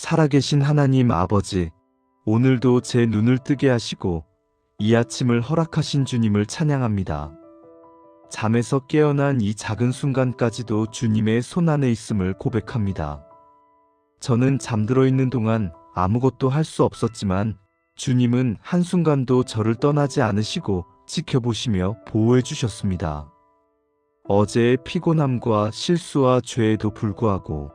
살아계신 하나님 아버지, 오늘도 제 눈을 뜨게 하시고 이 아침을 허락하신 주님을 찬양합니다. 잠에서 깨어난 이 작은 순간까지도 주님의 손안에 있음을 고백합니다. 저는 잠들어 있는 동안 아무것도 할 수 없었지만 주님은 한순간도 저를 떠나지 않으시고 지켜보시며 보호해 주셨습니다. 어제의 피곤함과 실수와 죄에도 불구하고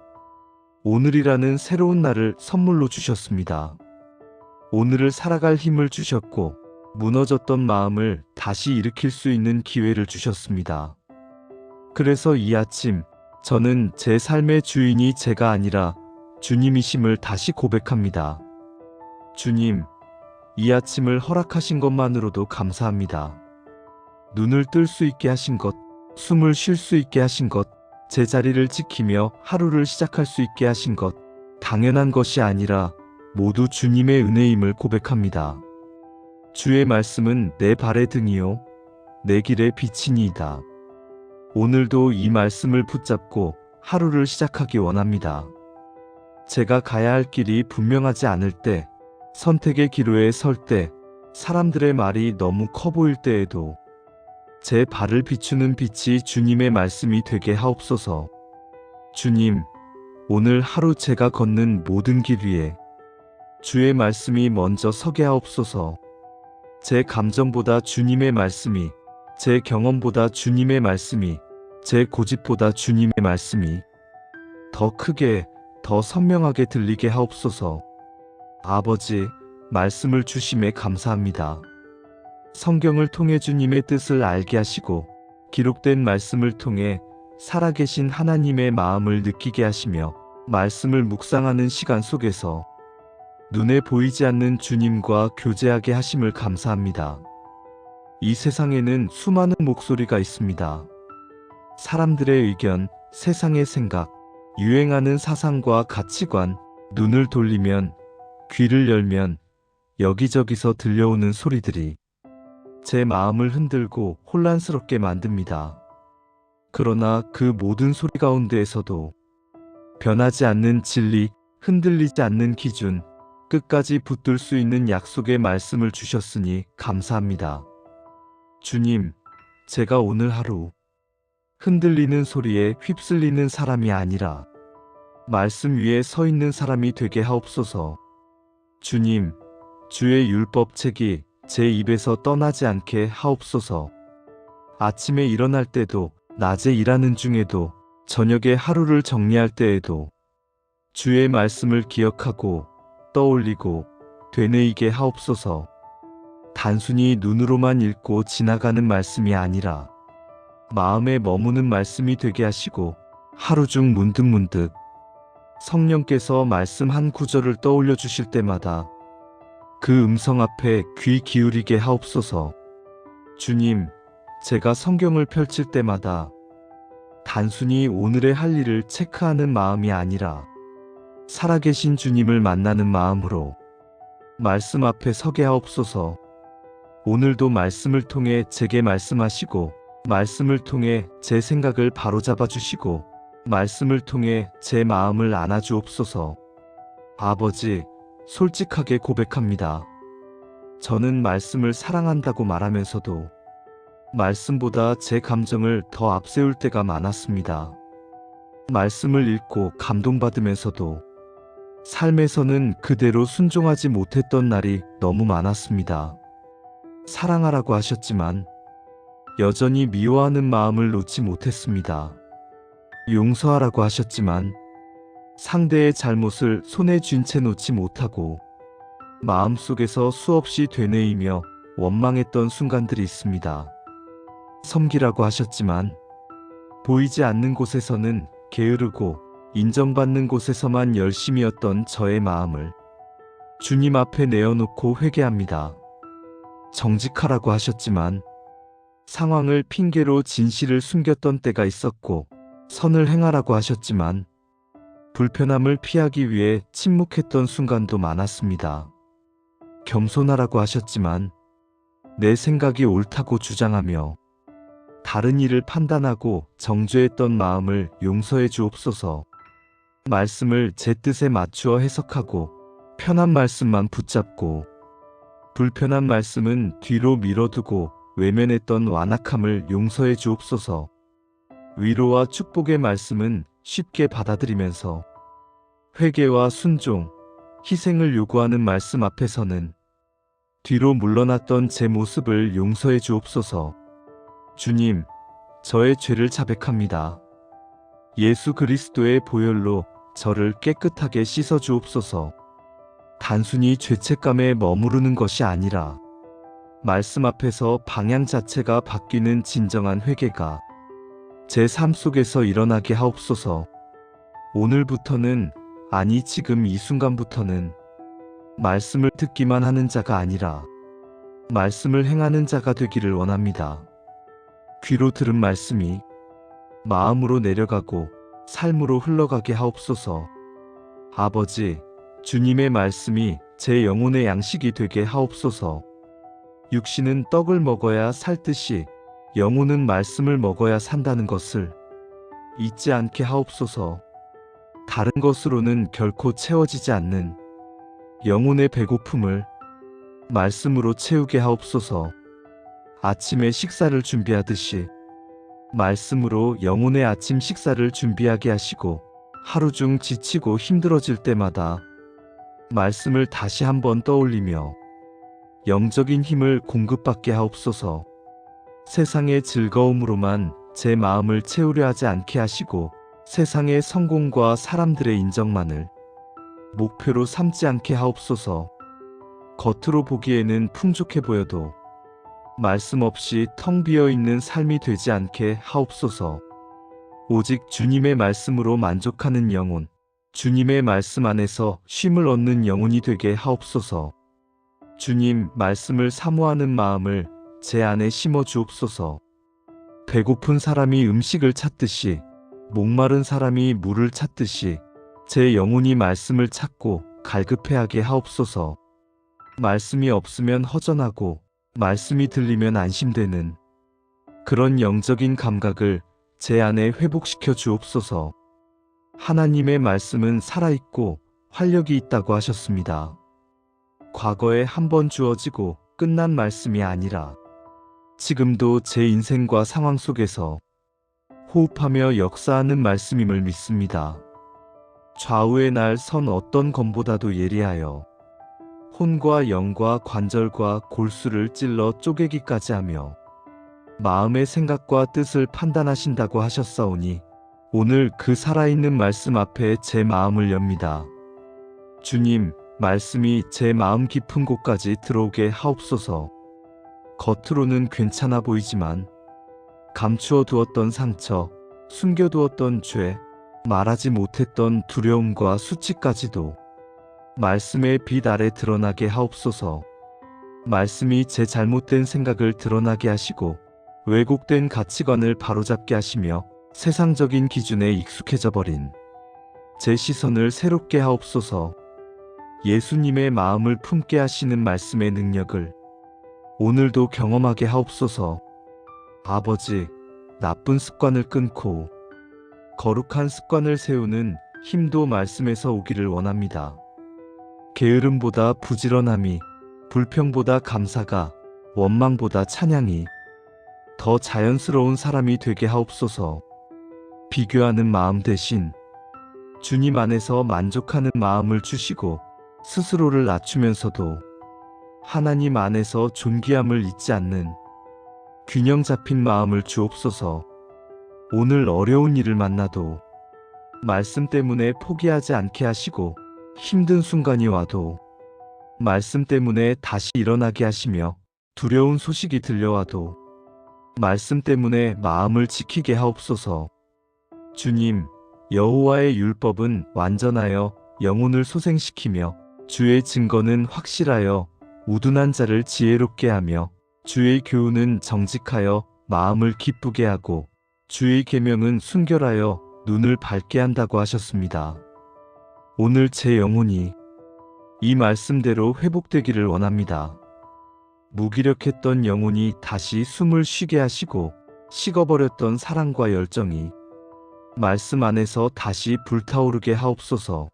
오늘이라는 새로운 날을 선물로 주셨습니다. 오늘을 살아갈 힘을 주셨고 무너졌던 마음을 다시 일으킬 수 있는 기회를 주셨습니다. 그래서 이 아침 저는 제 삶의 주인이 제가 아니라 주님이심을 다시 고백합니다. 주님, 이 아침을 허락하신 것만으로도 감사합니다. 눈을 뜰 수 있게 하신 것, 숨을 쉴 수 있게 하신 것, 제 자리를 지키며 하루를 시작할 수 있게 하신 것, 당연한 것이 아니라 모두 주님의 은혜임을 고백합니다. 주의 말씀은 내 발의 등이요 내 길의 빛이니이다. 오늘도 이 말씀을 붙잡고 하루를 시작하기 원합니다. 제가 가야 할 길이 분명하지 않을 때, 선택의 기로에 설 때, 사람들의 말이 너무 커 보일 때에도 제 발을 비추는 빛이 주님의 말씀이 되게 하옵소서. 주님, 오늘 하루 제가 걷는 모든 길 위에 주의 말씀이 먼저 서게 하옵소서. 제 감정보다 주님의 말씀이, 제 경험보다 주님의 말씀이, 제 고집보다 주님의 말씀이 더 크게, 더 선명하게 들리게 하옵소서. 아버지, 말씀을 주심에 감사합니다. 성경을 통해 주님의 뜻을 알게 하시고 기록된 말씀을 통해 살아계신 하나님의 마음을 느끼게 하시며 말씀을 묵상하는 시간 속에서 눈에 보이지 않는 주님과 교제하게 하심을 감사합니다. 이 세상에는 수많은 목소리가 있습니다. 사람들의 의견, 세상의 생각, 유행하는 사상과 가치관, 눈을 돌리면, 귀를 열면 여기저기서 들려오는 소리들이 제 마음을 흔들고 혼란스럽게 만듭니다. 그러나 그 모든 소리 가운데에서도 변하지 않는 진리, 흔들리지 않는 기준, 끝까지 붙들 수 있는 약속의 말씀을 주셨으니 감사합니다. 주님, 제가 오늘 하루 흔들리는 소리에 휩쓸리는 사람이 아니라 말씀 위에 서 있는 사람이 되게 하옵소서. 주님, 주의 율법책이 제 입에서 떠나지 않게 하옵소서. 아침에 일어날 때도, 낮에 일하는 중에도, 저녁에 하루를 정리할 때에도 주의 말씀을 기억하고 떠올리고 되뇌이게 하옵소서. 단순히 눈으로만 읽고 지나가는 말씀이 아니라 마음에 머무는 말씀이 되게 하시고 하루 중 문득문득 성령께서 말씀 한 구절을 떠올려 주실 때마다 그 음성 앞에 귀 기울이게 하옵소서. 주님, 제가 성경을 펼칠 때마다 단순히 오늘의 할 일을 체크하는 마음이 아니라 살아계신 주님을 만나는 마음으로 말씀 앞에 서게 하옵소서. 오늘도 말씀을 통해 제게 말씀하시고 말씀을 통해 제 생각을 바로잡아 주시고 말씀을 통해 제 마음을 안아주옵소서. 아버지, 솔직하게 고백합니다. 저는 말씀을 사랑한다고 말하면서도 말씀보다 제 감정을 더 앞세울 때가 많았습니다. 말씀을 읽고 감동받으면서도 삶에서는 그대로 순종하지 못했던 날이 너무 많았습니다. 사랑하라고 하셨지만 여전히 미워하는 마음을 놓지 못했습니다. 용서하라고 하셨지만 상대의 잘못을 손에 쥔 채 놓지 못하고 마음속에서 수없이 되뇌이며 원망했던 순간들이 있습니다. 섬기라고 하셨지만 보이지 않는 곳에서는 게으르고 인정받는 곳에서만 열심이었던 저의 마음을 주님 앞에 내어놓고 회개합니다. 정직하라고 하셨지만 상황을 핑계로 진실을 숨겼던 때가 있었고 선을 행하라고 하셨지만 불편함을 피하기 위해 침묵했던 순간도 많았습니다. 겸손하라고 하셨지만 내 생각이 옳다고 주장하며 다른 일을 판단하고 정죄했던 마음을 용서해 주옵소서. 말씀을 제 뜻에 맞추어 해석하고 편한 말씀만 붙잡고 불편한 말씀은 뒤로 밀어두고 외면했던 완악함을 용서해 주옵소서. 위로와 축복의 말씀은 쉽게 받아들이면서 회개와 순종, 희생을 요구하는 말씀 앞에서는 뒤로 물러났던 제 모습을 용서해 주옵소서. 주님, 저의 죄를 자백합니다. 예수 그리스도의 보혈로 저를 깨끗하게 씻어 주옵소서. 단순히 죄책감에 머무르는 것이 아니라 말씀 앞에서 방향 자체가 바뀌는 진정한 회개가 제 삶 속에서 일어나게 하옵소서. 오늘부터는, 아니 지금 이 순간부터는 말씀을 듣기만 하는 자가 아니라 말씀을 행하는 자가 되기를 원합니다. 귀로 들은 말씀이 마음으로 내려가고 삶으로 흘러가게 하옵소서. 아버지, 주님의 말씀이 제 영혼의 양식이 되게 하옵소서. 육신은 떡을 먹어야 살듯이 영혼은 말씀을 먹어야 산다는 것을 잊지 않게 하옵소서. 다른 것으로는 결코 채워지지 않는 영혼의 배고픔을 말씀으로 채우게 하옵소서. 아침에 식사를 준비하듯이 말씀으로 영혼의 아침 식사를 준비하게 하시고 하루 중 지치고 힘들어질 때마다 말씀을 다시 한번 떠올리며 영적인 힘을 공급받게 하옵소서. 세상의 즐거움으로만 제 마음을 채우려 하지 않게 하시고 세상의 성공과 사람들의 인정만을 목표로 삼지 않게 하옵소서. 겉으로 보기에는 풍족해 보여도 말씀 없이 텅 비어 있는 삶이 되지 않게 하옵소서. 오직 주님의 말씀으로 만족하는 영혼, 주님의 말씀 안에서 쉼을 얻는 영혼이 되게 하옵소서. 주님, 말씀을 사모하는 마음을 제 안에 심어 주옵소서. 배고픈 사람이 음식을 찾듯이, 목마른 사람이 물을 찾듯이 제 영혼이 말씀을 찾고 갈급해하게 하옵소서. 말씀이 없으면 허전하고 말씀이 들리면 안심되는 그런 영적인 감각을 제 안에 회복시켜 주옵소서. 하나님의 말씀은 살아있고 활력이 있다고 하셨습니다. 과거에 한 번 주어지고 끝난 말씀이 아니라 지금도 제 인생과 상황 속에서 호흡하며 역사하는 말씀임을 믿습니다. 좌우의 날 선 어떤 검보다도 예리하여 혼과 영과 관절과 골수를 찔러 쪼개기까지 하며 마음의 생각과 뜻을 판단하신다고 하셨사오니 오늘 그 살아있는 말씀 앞에 제 마음을 엽니다. 주님, 말씀이 제 마음 깊은 곳까지 들어오게 하옵소서. 겉으로는 괜찮아 보이지만 감추어 두었던 상처, 숨겨두었던 죄, 말하지 못했던 두려움과 수치까지도 말씀의 빛 아래 드러나게 하옵소서. 말씀이 제 잘못된 생각을 드러나게 하시고 왜곡된 가치관을 바로잡게 하시며 세상적인 기준에 익숙해져 버린 제 시선을 새롭게 하옵소서. 예수님의 마음을 품게 하시는 말씀의 능력을 오늘도 경험하게 하옵소서. 아버지, 나쁜 습관을 끊고 거룩한 습관을 세우는 힘도 말씀에서 오기를 원합니다. 게으름보다 부지런함이, 불평보다 감사가, 원망보다 찬양이 더 자연스러운 사람이 되게 하옵소서. 비교하는 마음 대신 주님 안에서 만족하는 마음을 주시고 스스로를 낮추면서도 하나님 안에서 존귀함을 잊지 않는 균형 잡힌 마음을 주옵소서. 오늘 어려운 일을 만나도 말씀 때문에 포기하지 않게 하시고 힘든 순간이 와도 말씀 때문에 다시 일어나게 하시며 두려운 소식이 들려와도 말씀 때문에 마음을 지키게 하옵소서. 주님, 여호와의 율법은 완전하여 영혼을 소생시키며 주의 증거는 확실하여 우둔한 자를 지혜롭게 하며 주의 교훈은 정직하여 마음을 기쁘게 하고 주의 계명은 순결하여 눈을 밝게 한다고 하셨습니다. 오늘 제 영혼이 이 말씀대로 회복되기를 원합니다. 무기력했던 영혼이 다시 숨을 쉬게 하시고 식어버렸던 사랑과 열정이 말씀 안에서 다시 불타오르게 하옵소서.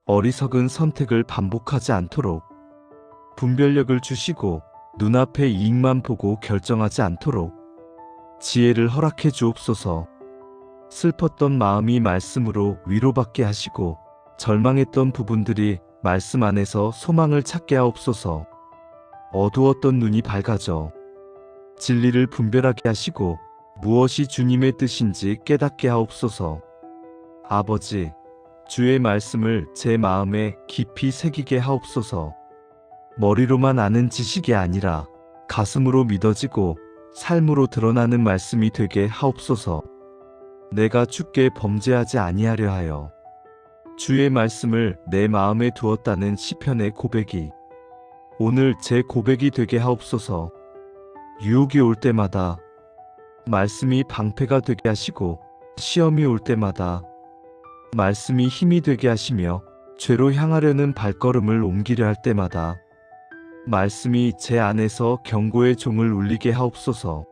어리석은 선택을 반복하지 않도록 분별력을 주시고 눈앞의 이익만 보고 결정하지 않도록 지혜를 허락해 주옵소서. 슬펐던 마음이 말씀으로 위로받게 하시고 절망했던 부분들이 말씀 안에서 소망을 찾게 하옵소서. 어두웠던 눈이 밝아져 진리를 분별하게 하시고 무엇이 주님의 뜻인지 깨닫게 하옵소서. 아버지, 주의 말씀을 제 마음에 깊이 새기게 하옵소서. 머리로만 아는 지식이 아니라 가슴으로 믿어지고 삶으로 드러나는 말씀이 되게 하옵소서. 내가 주께 범죄하지 아니하려 하여 주의 말씀을 내 마음에 두었다는 시편의 고백이 오늘 제 고백이 되게 하옵소서. 유혹이 올 때마다 말씀이 방패가 되게 하시고 시험이 올 때마다 말씀이 힘이 되게 하시며 죄로 향하려는 발걸음을 옮기려 할 때마다 말씀이 제 안에서 경고의 종을 울리게 하옵소서.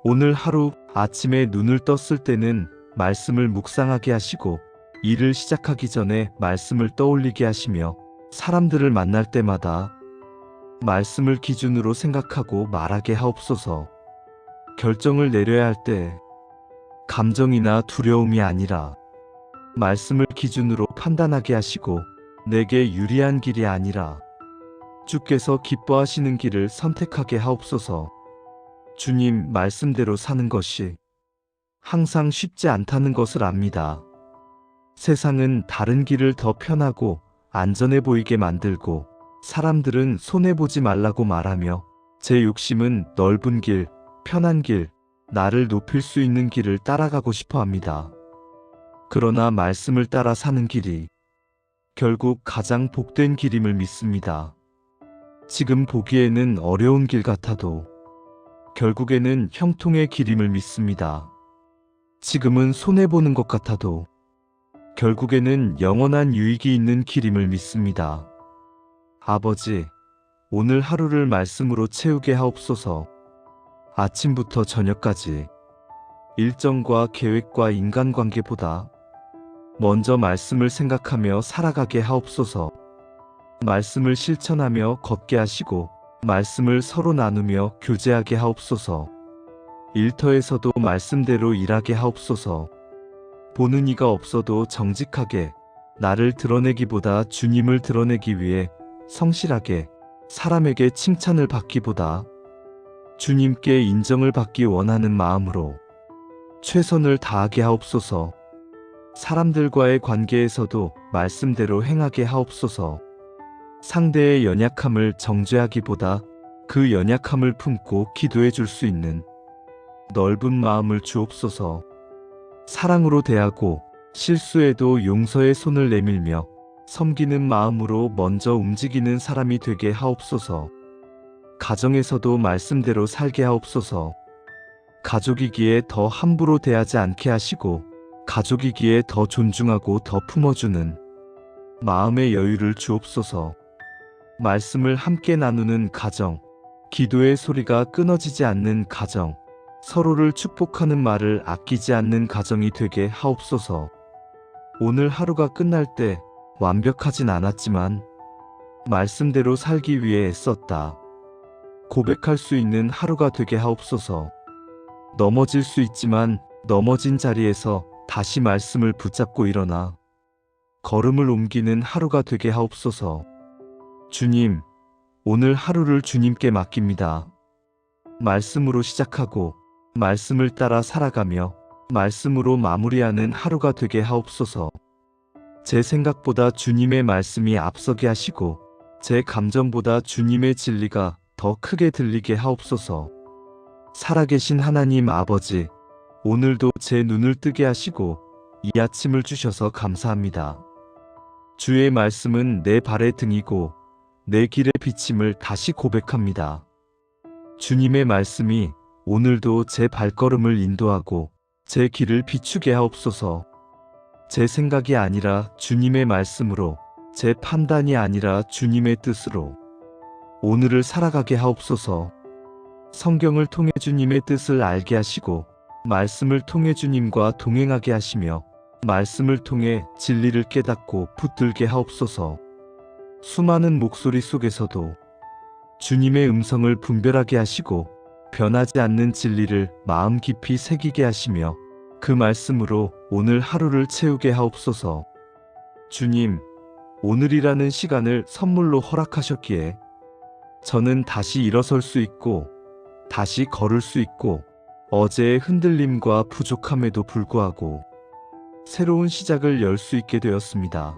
오늘 하루 아침에 눈을 떴을 때는 말씀을 묵상하게 하시고 일을 시작하기 전에 말씀을 떠올리게 하시며 사람들을 만날 때마다 말씀을 기준으로 생각하고 말하게 하옵소서. 결정을 내려야 할 때 감정이나 두려움이 아니라 말씀을 기준으로 판단하게 하시고 내게 유리한 길이 아니라 주께서 기뻐하시는 길을 선택하게 하옵소서. 주님 말씀대로 사는 것이 항상 쉽지 않다는 것을 압니다. 세상은 다른 길을 더 편하고 안전해 보이게 만들고 사람들은 손해보지 말라고 말하며 제 욕심은 넓은 길, 편한 길, 나를 높일 수 있는 길을 따라가고 싶어 합니다. 그러나 말씀을 따라 사는 길이 결국 가장 복된 길임을 믿습니다. 지금 보기에는 어려운 길 같아도 결국에는 형통의 길임을 믿습니다. 지금은 손해보는 것 같아도 결국에는 영원한 유익이 있는 길임을 믿습니다. 아버지, 오늘 하루를 말씀으로 채우게 하옵소서. 아침부터 저녁까지 일정과 계획과 인간관계보다 먼저 말씀을 생각하며 살아가게 하옵소서. 말씀을 실천하며 걷게 하시고 말씀을 서로 나누며 교제하게 하옵소서. 일터에서도 말씀대로 일하게 하옵소서. 보는 이가 없어도 정직하게 나를 드러내기보다 주님을 드러내기 위해 성실하게 사람에게 칭찬을 받기보다 주님께 인정을 받기 원하는 마음으로 최선을 다하게 하옵소서. 사람들과의 관계에서도 말씀대로 행하게 하옵소서. 상대의 연약함을 정죄하기보다 그 연약함을 품고 기도해 줄 수 있는 넓은 마음을 주옵소서. 사랑으로 대하고 실수에도 용서의 손을 내밀며 섬기는 마음으로 먼저 움직이는 사람이 되게 하옵소서. 가정에서도 말씀대로 살게 하옵소서. 가족이기에 더 함부로 대하지 않게 하시고 가족이기에 더 존중하고 더 품어주는 마음의 여유를 주옵소서. 말씀을 함께 나누는 가정, 기도의 소리가 끊어지지 않는 가정, 서로를 축복하는 말을 아끼지 않는 가정이 되게 하옵소서. 오늘 하루가 끝날 때 완벽하진 않았지만 말씀대로 살기 위해 애썼다. 고백할 수 있는 하루가 되게 하옵소서. 넘어질 수 있지만 넘어진 자리에서 다시 말씀을 붙잡고 일어나 걸음을 옮기는 하루가 되게 하옵소서. 주님, 오늘 하루를 주님께 맡깁니다. 말씀으로 시작하고 말씀을 따라 살아가며 말씀으로 마무리하는 하루가 되게 하옵소서. 제 생각보다 주님의 말씀이 앞서게 하시고 제 감정보다 주님의 진리가 더 크게 들리게 하옵소서. 살아계신 하나님 아버지, 오늘도 제 눈을 뜨게 하시고 이 아침을 주셔서 감사합니다. 주의 말씀은 내 발의 등이고 내 길의 비침을 다시 고백합니다. 주님의 말씀이 오늘도 제 발걸음을 인도하고 제 길을 비추게 하옵소서. 제 생각이 아니라 주님의 말씀으로, 제 판단이 아니라 주님의 뜻으로 오늘을 살아가게 하옵소서. 성경을 통해 주님의 뜻을 알게 하시고 말씀을 통해 주님과 동행하게 하시며 말씀을 통해 진리를 깨닫고 붙들게 하옵소서. 수많은 목소리 속에서도 주님의 음성을 분별하게 하시고 변하지 않는 진리를 마음 깊이 새기게 하시며 그 말씀으로 오늘 하루를 채우게 하옵소서. 주님, 오늘이라는 시간을 선물로 허락하셨기에 저는 다시 일어설 수 있고 다시 걸을 수 있고 어제의 흔들림과 부족함에도 불구하고 새로운 시작을 열 수 있게 되었습니다.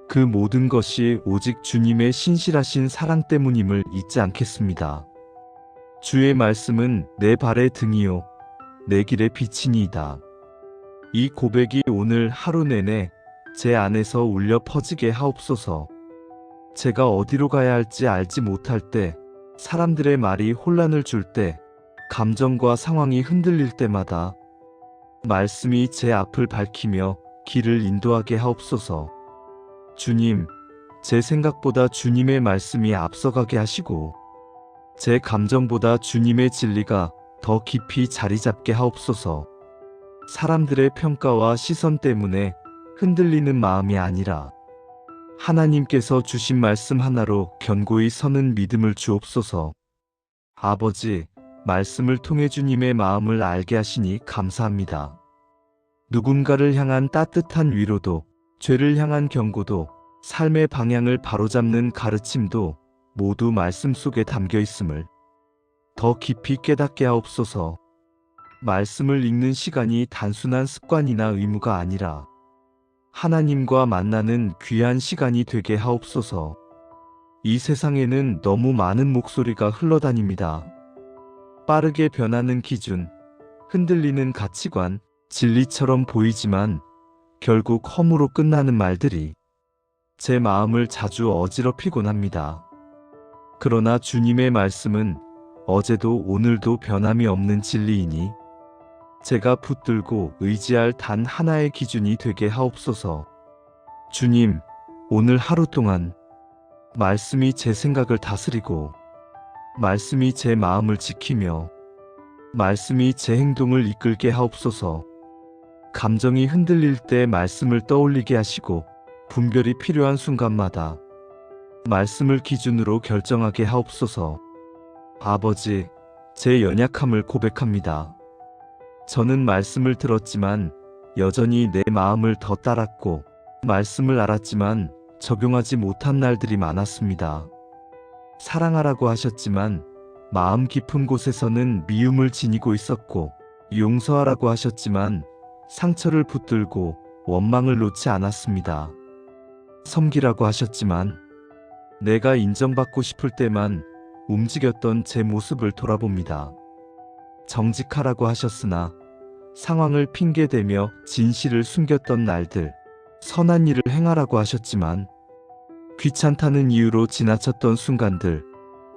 그 모든 것이 오직 주님의 신실하신 사랑 때문임을 잊지 않겠습니다. 주의 말씀은 내 발의 등이요 내 길의 빛이니이다. 이 고백이 오늘 하루 내내 제 안에서 울려 퍼지게 하옵소서. 제가 어디로 가야 할지 알지 못할 때, 사람들의 말이 혼란을 줄 때, 감정과 상황이 흔들릴 때마다 말씀이 제 앞을 밝히며 길을 인도하게 하옵소서. 주님, 제 생각보다 주님의 말씀이 앞서가게 하시고 제 감정보다 주님의 진리가 더 깊이 자리 잡게 하옵소서. 사람들의 평가와 시선 때문에 흔들리는 마음이 아니라 하나님께서 주신 말씀 하나로 견고히 서는 믿음을 주옵소서. 아버지, 말씀을 통해 주님의 마음을 알게 하시니 감사합니다. 누군가를 향한 따뜻한 위로도, 죄를 향한 경고도, 삶의 방향을 바로잡는 가르침도 모두 말씀 속에 담겨 있음을 더 깊이 깨닫게 하옵소서. 말씀을 읽는 시간이 단순한 습관이나 의무가 아니라 하나님과 만나는 귀한 시간이 되게 하옵소서. 이 세상에는 너무 많은 목소리가 흘러다닙니다. 빠르게 변하는 기준, 흔들리는 가치관, 진리처럼 보이지만 결국 허무로 끝나는 말들이 제 마음을 자주 어지럽히곤 합니다. 그러나 주님의 말씀은 어제도 오늘도 변함이 없는 진리이니 제가 붙들고 의지할 단 하나의 기준이 되게 하옵소서. 주님, 오늘 하루 동안 말씀이 제 생각을 다스리고 말씀이 제 마음을 지키며 말씀이 제 행동을 이끌게 하옵소서. 감정이 흔들릴 때 말씀을 떠올리게 하시고 분별이 필요한 순간마다 말씀을 기준으로 결정하게 하옵소서. 아버지, 제 연약함을 고백합니다. 저는 말씀을 들었지만 여전히 내 마음을 더 따랐고 말씀을 알았지만 적용하지 못한 날들이 많았습니다. 사랑하라고 하셨지만 마음 깊은 곳에서는 미움을 지니고 있었고 용서하라고 하셨지만 상처를 붙들고 원망을 놓지 않았습니다. 섬기라고 하셨지만 내가 인정받고 싶을 때만 움직였던 제 모습을 돌아봅니다. 정직하라고 하셨으나 상황을 핑계대며 진실을 숨겼던 날들, 선한 일을 행하라고 하셨지만 귀찮다는 이유로 지나쳤던 순간들,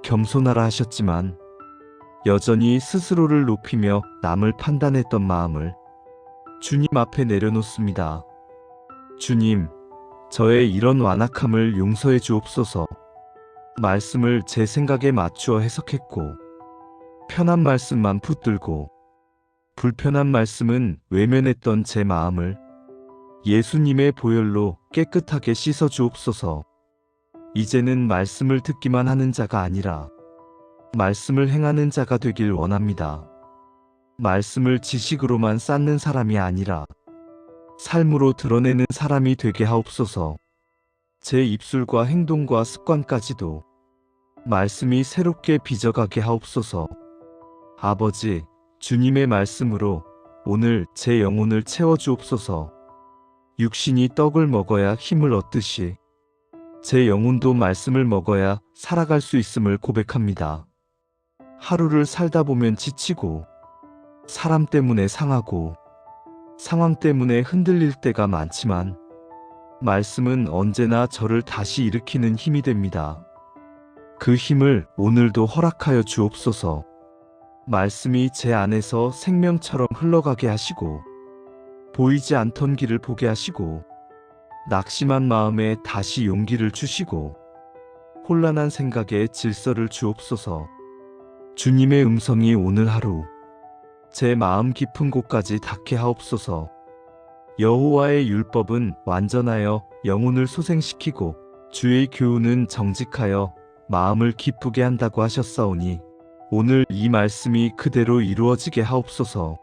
겸손하라 하셨지만 여전히 스스로를 높이며 남을 판단했던 마음을 주님 앞에 내려놓습니다. 주님, 저의 이런 완악함을 용서해 주옵소서. 말씀을 제 생각에 맞추어 해석했고 편한 말씀만 붙들고 불편한 말씀은 외면했던 제 마음을 예수님의 보혈로 깨끗하게 씻어 주옵소서. 이제는 말씀을 듣기만 하는 자가 아니라 말씀을 행하는 자가 되길 원합니다. 말씀을 지식으로만 쌓는 사람이 아니라 삶으로 드러내는 사람이 되게 하옵소서. 제 입술과 행동과 습관까지도 말씀이 새롭게 빚어가게 하옵소서. 아버지, 주님의 말씀으로 오늘 제 영혼을 채워주옵소서. 육신이 떡을 먹어야 힘을 얻듯이 제 영혼도 말씀을 먹어야 살아갈 수 있음을 고백합니다. 하루를 살다 보면 지치고 사람 때문에 상하고 상황 때문에 흔들릴 때가 많지만 말씀은 언제나 저를 다시 일으키는 힘이 됩니다. 그 힘을 오늘도 허락하여 주옵소서. 말씀이 제 안에서 생명처럼 흘러가게 하시고 보이지 않던 길을 보게 하시고 낙심한 마음에 다시 용기를 주시고 혼란한 생각에 질서를 주옵소서. 주님의 음성이 오늘 하루 제 마음 깊은 곳까지 닿게 하옵소서. 여호와의 율법은 완전하여 영혼을 소생시키고 주의 교훈은 정직하여 마음을 기쁘게 한다고 하셨사오니 오늘 이 말씀이 그대로 이루어지게 하옵소서.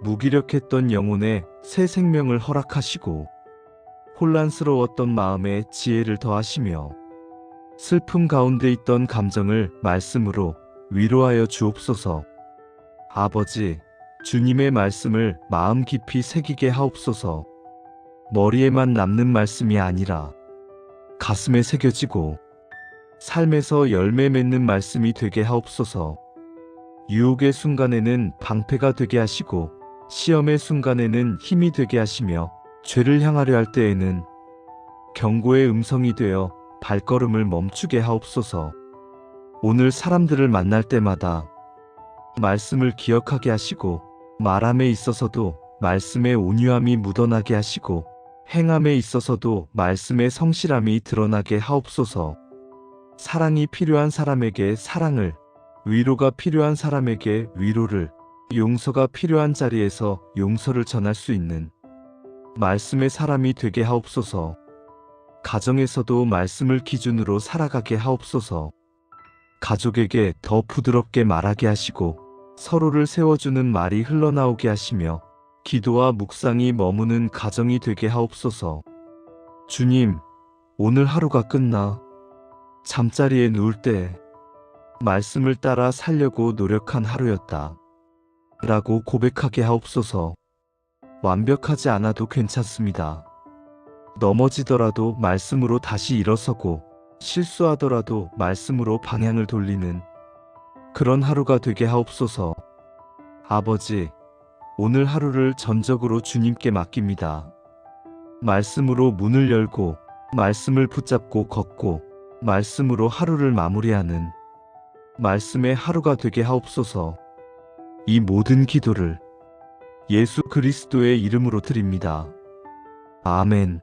무기력했던 영혼에 새 생명을 허락하시고 혼란스러웠던 마음에 지혜를 더하시며 슬픔 가운데 있던 감정을 말씀으로 위로하여 주옵소서. 아버지, 주님의 말씀을 마음 깊이 새기게 하옵소서. 머리에만 남는 말씀이 아니라 가슴에 새겨지고 삶에서 열매 맺는 말씀이 되게 하옵소서. 유혹의 순간에는 방패가 되게 하시고 시험의 순간에는 힘이 되게 하시며 죄를 향하려 할 때에는 경고의 음성이 되어 발걸음을 멈추게 하옵소서. 오늘 사람들을 만날 때마다 말씀을 기억하게 하시고 말함에 있어서도 말씀의 온유함이 묻어나게 하시고 행함에 있어서도 말씀의 성실함이 드러나게 하옵소서. 사랑이 필요한 사람에게 사랑을, 위로가 필요한 사람에게 위로를, 용서가 필요한 자리에서 용서를 전할 수 있는 말씀의 사람이 되게 하옵소서. 가정에서도 말씀을 기준으로 살아가게 하옵소서. 가족에게 더 부드럽게 말하게 하시고 서로를 세워주는 말이 흘러나오게 하시며 기도와 묵상이 머무는 가정이 되게 하옵소서. 주님, 오늘 하루가 끝나 잠자리에 누울 때 말씀을 따라 살려고 노력한 하루였다 라고 고백하게 하옵소서. 완벽하지 않아도 괜찮습니다. 넘어지더라도 말씀으로 다시 일어서고 실수하더라도 말씀으로 방향을 돌리는 그런 하루가 되게 하옵소서. 아버지, 오늘 하루를 전적으로 주님께 맡깁니다. 말씀으로 문을 열고 말씀을 붙잡고 걷고 말씀으로 하루를 마무리하는 말씀의 하루가 되게 하옵소서. 이 모든 기도를 예수 그리스도의 이름으로 드립니다. 아멘.